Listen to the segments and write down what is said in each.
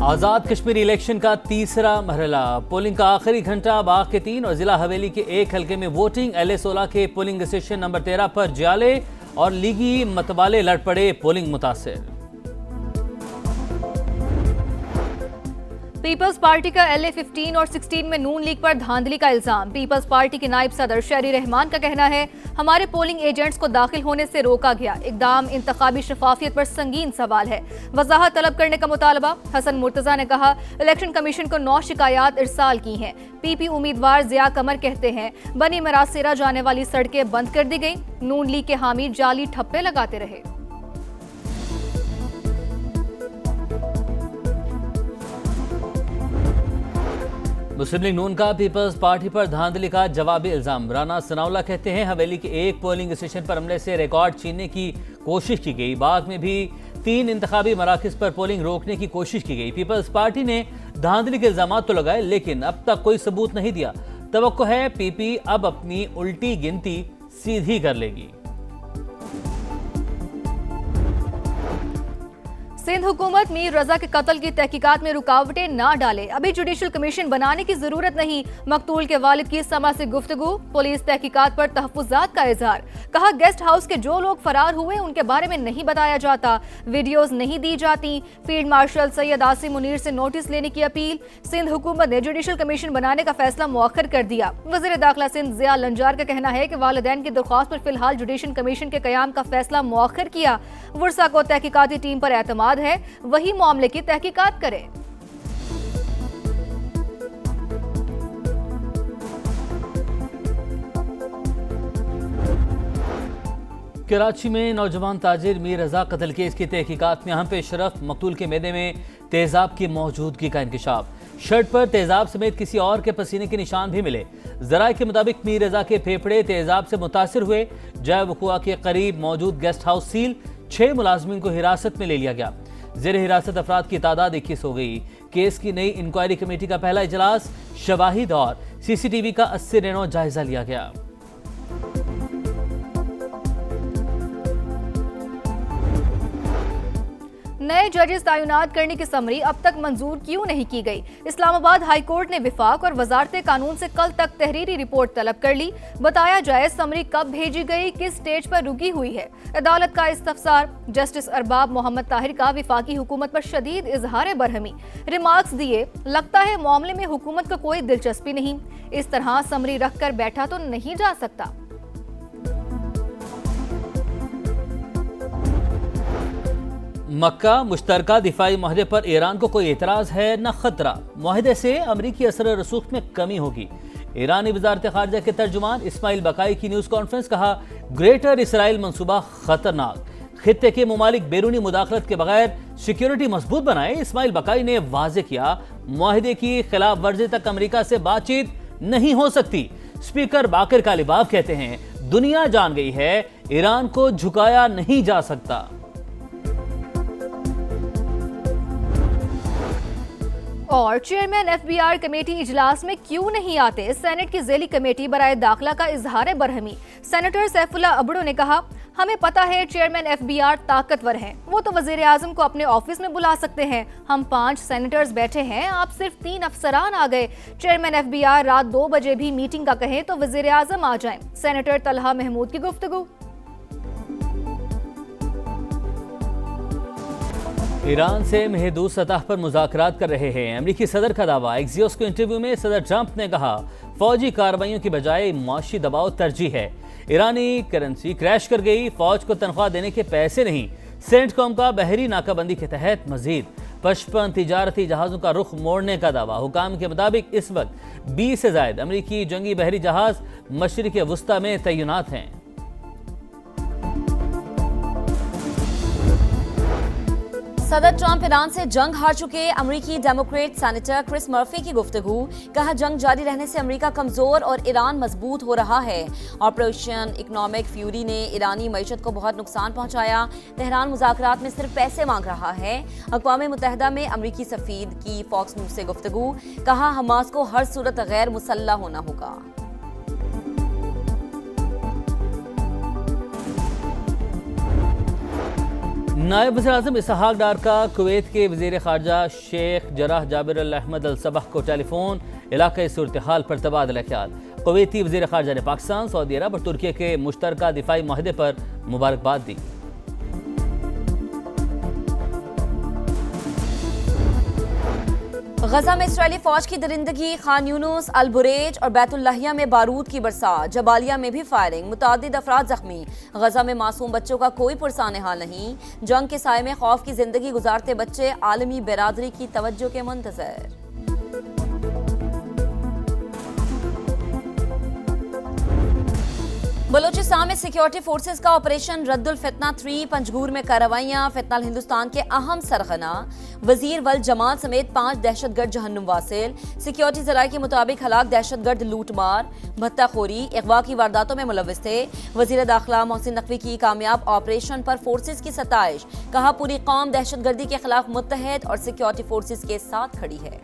Azad Kashmir election का तीसरा मरहला, polling का आखिरी घंटा, बाग के 3 और जिला हवेली के 1 हल्के में वोटिंग। LA-16 के पोलिंग स्टेशन नंबर 13 पर जियाले और लीगी मतवाले लड़ पड़े, पोलिंग मुतासिर। पीपल्स पार्टी का LA-15 और 16 में नून लीग पर धांधली का इल्जाम। पीपल्स पार्टी के नायब सदर शहरी रहमान का कहना है, हमारे पोलिंग एजेंट्स को दाखिल होने से रोका गया। इकदाम इंतखाबी शफाफियत पर संगीन सवाल है। वजाहत तलब करने का मुतालबा। हसन मुर्तजा ने कहा, इलेक्शन कमीशन को 9 शिकायत इरसाल की हैं। PP उम्मीदवार जिया कमर कहते हैं, बनी मरासेरा जाने वाली सड़कें बंद कर दी गई। नून लीग के हामी जाली ठप्पे लगाते रहे। मुस्लिम लीग नून का पीपल्स पार्टी पर धांधली का जवाबी इल्जाम। राना सनाउल्लाह कहते हैं, हवेली के 1 पोलिंग स्टेशन पर हमले से रिकॉर्ड छीनने की कोशिश की गई। बाग में भी 3 इंतखाबी मराकज पर पोलिंग रोकने की कोशिश की गई। पीपल्स पार्टी ने धांधली के इल्जाम तो लगाए, लेकिन अब तक कोई सबूत नहीं दिया। तवक्को है PP अब अपनी उल्टी गिनती सीधी कर लेगी। सिंध हुकूमत मीर रजा के कत्ल की तहकीकात में रुकावटें ना डाले। अभी जुडिशल कमीशन बनाने की जरूरत नहीं। मकतूल के वालिद की समा से गुफ्तगू। पुलिस तहकीकात पर तहफ्फुजात का इजहार। कहा, गेस्ट हाउस के जो लोग फरार हुए उनके बारे में नहीं बताया जाता, वीडियोज नहीं दी जाती। फील्ड मार्शल सैयद आसिम मुनीर से नोटिस लेने की अपील। सिंध हुकूमत ने जुडिशल कमीशन बनाने का फैसला मुअख्खर कर दिया। वज़ीर दाखिला सिंध ज़िया लंजार का कहना है कि वालिदैन की दरख्वास्त पर फिलहाल जुडिशल कमीशन के क़याम का फैसला मुअख्खर किया। वर्सा को तहकीकाती टीम पर एतमाद है, वही मामले की तहकीकात करे। कराची में नौजवान ताजिर मीर रजा कत्ल केस की तहकीकात में अहम पेशरफ्त। मकतूल के मैदे में तेजाब की मौजूदगी का इंकशाफ। शर्ट पर तेजाब समेत किसी और के पसीने के निशान भी मिले। जराये के मुताबिक मीर रजा के फेफड़े तेजाब से मुतासिर हुए। जय वकुआ के करीब मौजूद गेस्ट हाउस सील। 6 मुलाजमीन को हिरासत में ले लिया गया। जेर हिरासत अफराद की तादाद 21 हो गई। केस की नई इंक्वायरी कमेटी का पहला इजलास। शवाहिद और CCTV का 80 रेनों जायजा लिया गया। नए जजेस तैनात करने की समरी अब तक मंजूर क्यों नहीं की गई? इस्लामाबाद हाई कोर्ट ने विफाक और वजारत कानून से कल तक तहरीरी रिपोर्ट तलब कर ली। बताया जाए समरी कब भेजी गई, किस स्टेज पर रुकी हुई है। अदालत का इस्तफसार। जस्टिस अरबाब मोहम्मद ताहिर का विफाकी हुकूमत पर शदीद इजहार बरहमी। रिमार्क्स दिए, लगता है मामले में हुकूमत को कोई दिलचस्पी नहीं। इस तरह समरी रख कर बैठा तो नहीं जा सकता। मक्का मुश्तरका दिफाई माहदे पर ईरान को कोई एतराज़ है न खतरा। माहदे से अमरीकी असर रसूख में कमी होगी। ईरानी वजारत खारजा के तर्जुमान इस्माइल बकाई की न्यूज़ कॉन्फ्रेंस। कहा, ग्रेटर इसराइल मंसूबा खतरनाक। खित्ते के मुमालिक बैरूनी मुदाखलत के बगैर सिक्योरिटी मजबूत बनाए। इस्माइल बकाई ने वाज़े किया, माहदे की खिलाफ वर्जी तक अमरीका से बातचीत नहीं हो सकती। स्पीकर बाकर कालिबाफ कहते हैं, दुनिया जान गई है ईरान को झुकाया नहीं जा सकता। और चेयरमैन FBI कमेटी इजलास में क्यों नहीं आते? सेनेट की ज़ेली कमेटी बराए दाखिला का इजहार बरहमी। सेनेटर सैफुल्लाह अबड़ो ने कहा, हमें पता है चेयरमैन FBI ताकतवर हैं, वो तो वजीर आजम को अपने ऑफिस में बुला सकते हैं। हम 5 सेनेटर्स बैठे हैं, आप सिर्फ 3 अफसरान आ गए। चेयरमैन FBI रात 2 बजे भी मीटिंग का कहें तो वजीर आजम आ जाएं। सेनेटर तलहा महमूद की गुफ्तगू। ईरान से महदूद सतह पर मुज़ाकरात कर रहे हैं अमरीकी सदर का दावा। एक्सियोस के इंटरव्यू में सदर ट्रंप ने कहा, फौजी कार्रवाइयों की बजाय माशी दबाव तरजीह है। ईरानी करेंसी क्रैश कर गई, फौज को तनख्वाह देने के पैसे नहीं। सेंटकॉम का बहरी नाकाबंदी के तहत मजीद 55 तिजारती जहाज़ों का रुख मोड़ने का दावा। हुकाम के मुताबिक इस वक्त 20 से ज्यादा अमरीकी जंगी बहरी जहाज मशरिक़ वुस्ता में तैनात हैं। सदर ट्रंप ईरान से जंग हार चुके अमरीकी डेमोक्रेट सेनेटर क्रिस मर्फी की गुफ्तगू। कहा, जंग जारी रहने से अमरीका कमजोर और ईरान मजबूत हो रहा है। ऑपरेशन इकोनॉमिक फ्यूरी ने ईरानी मईशत को बहुत नुकसान पहुंचाया। तेहरान मुज़ाकरात में सिर्फ पैसे मांग रहा है। अक़वाम मुत्तहिदा में अमरीकी सफ़ीर की फॉक्स न्यूज़ से गुफ्तगू। कहा, हमास को हर सूरत गैर मुसल्लह होना होगा। नायब वज़ीर-ए-आज़म इसहाक डार का कुवैत के वज़ीर ख़ारजा शेख जराह जाबिर अल अहमद अल सबह को टेलीफोन इलाक़ाई सूरत हाल पर तबादला ख्याल। कुवैती वज़ीर ख़ारजा ने पाकिस्तान, सऊदी अरब और तुर्की के मुश्तरका दिफाई माहदे पर मुबारकबाद दी। गजा में इस्राएली फौज की दरिंदगी, खान यूनुस, अल बुरेज और बैतुल्लाहिया में बारूद की बरसात, जबालिया में भी फायरिंग, मुतादिद अफराद जख्मी। गजा में मासूम बच्चों का कोई पुरसान हाल नहीं। जंग के साए में खौफ की जिंदगी गुजारते बच्चे आलमी बिरादरी की तवज्जो के मुंतज़िर। बलोचिस्तान में सिक्योरिटी फोर्सेस का ऑपरेशन रद्दुल फितना 3, पंजगूर में कार्रवाइयां, फितनल हिंदुस्तान के अहम सरगना। वजीर वल जमाल समेत 5 दहशतगर्द जहन्नुम वासिल। सिक्योरिटी जराये के मुताबिक हलाक दहशतगर्द लूटमार, भत्ताखोरी, अगवा की वारदातों में मुलव्विस थे। वजीर दाखिला मोहसिन नकवी की कामयाब ऑपरेशन पर फोर्सेस की सताइश, कहा पूरी कौम दहशतगर्दी के खिलाफ मुत्तहद और सिक्योरिटी फोर्सेस के साथ खड़ी है।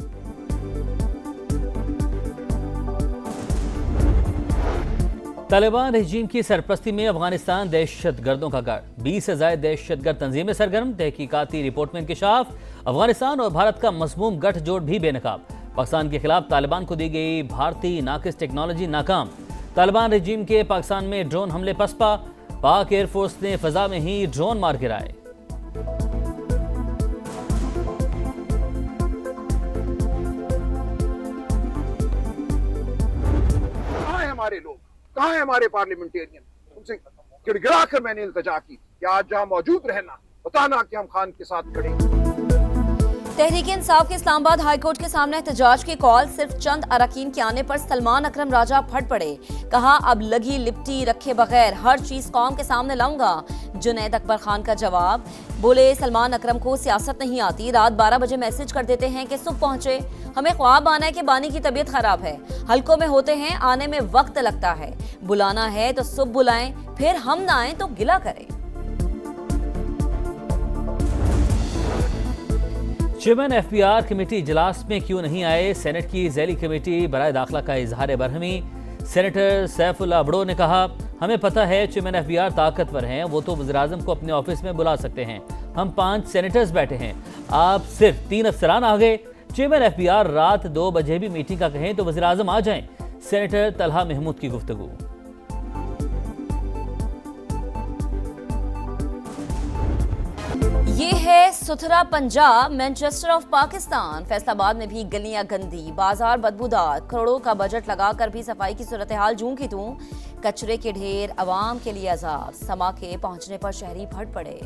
तालिबान रजीम की सरपरस्ती में अफगानिस्तान दहशतगर्दों का गढ़, 20 से ज़ायद दहशतगर्द तंजीमें सरगर्म। तहकीकाती रिपोर्ट में इंकशाफ, अफगानिस्तान और भारत का मज़मूम गठजोड़ भी बेनकाब। पाकिस्तान के खिलाफ तालिबान को दी गई भारतीय नाकिस टेक्नोलॉजी नाकाम। तालिबान रजीम के पाकिस्तान में ड्रोन हमले पसपा, पाक एयरफोर्स ने फजा में ही ड्रोन मार गिराए। हमारे लोग कहाँ है, हमारे पार्लियामेंटेरियन? उनसे गिड़गिड़ा कर मैंने इल्तजा की कि आज जहाँ मौजूद रहना, बताना कि हम खान के साथ खड़े। तहरीक इंसाफ के इस्लामाबाद हाईकोर्ट के सामने एहतजाज की कॉल, सिर्फ चंद अरकान के आने पर सलमान अकरम राजा फट पड़े। कहा अब लगी लिपटी रखे बगैर हर चीज कौम के सामने लाऊंगा। जुनैद अकबर खान का जवाब, बोले सलमान अकरम को सियासत नहीं आती, रात 12 बजे मैसेज कर देते हैं कि सुबह पहुंचे। हमें ख्वाब आना है कि बानी की तबीयत खराब है, हल्कों में होते हैं, आने में वक्त लगता है, बुलाना है तो सुबह बुलाएं, फिर हम ना आए तो गिला करें। चेयरमैन एफबीआर कमेटी इजलास में क्यों नहीं आए? सेनेट की ज़ैली कमेटी बराए दाखिला का इजहार बरहमी। सेनेटर सैफुल्लाह अबड़ो ने कहा, हमें पता है चेयरमैन एफबीआर ताकतवर हैं, वो तो वज़ीर-ए-आज़म को अपने ऑफिस में बुला सकते हैं। हम 5 सेनेटर्स बैठे हैं, आप सिर्फ 3 अफसरान आ गए। चेयरमैन एफबीआर रात 2 बजे भी मीटिंग का कहें तो वज़ीर-ए-आज़म आ जाएं। सेनेटर तलहा महमूद की गुफ्तगू। ये है सुथरा पंजाब, मैनचेस्टर ऑफ पाकिस्तान। फैसलाबाद में भी गलियां गंदी, बाजार बदबूदार, करोड़ों का बजट लगाकर भी सफाई की सूरत हाल जूं की तूं। कचरे के ढेर, अवाम के लिए अजाब, समा के पहुंचने पर शहरी फट पड़े।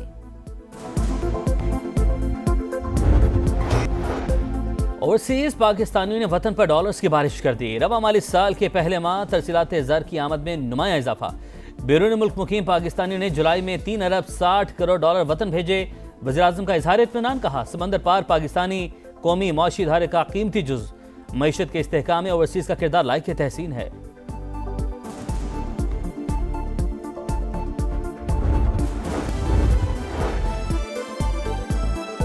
ओवरसीज पाकिस्तानियों ने वतन पर डॉलर्स की बारिश कर दी। रवा माली साल के पहले माह तरसीलात ज़र की आमद में नुमाया इजाफा। बैरून मुल्क मुकीम पाकिस्तानियों ने जुलाई में 3 अरब 60 करोड़ डॉलर वतन भेजे। वज़ीर-ए-आज़म का इज़हार इत्मीनान, कहा समंदर पार पाकिस्तानी कौमी मौशी धारे का कीमती जुज़। मईशत के इस्तेहकाम में ओवरसीज का किरदार लायक तहसीन है।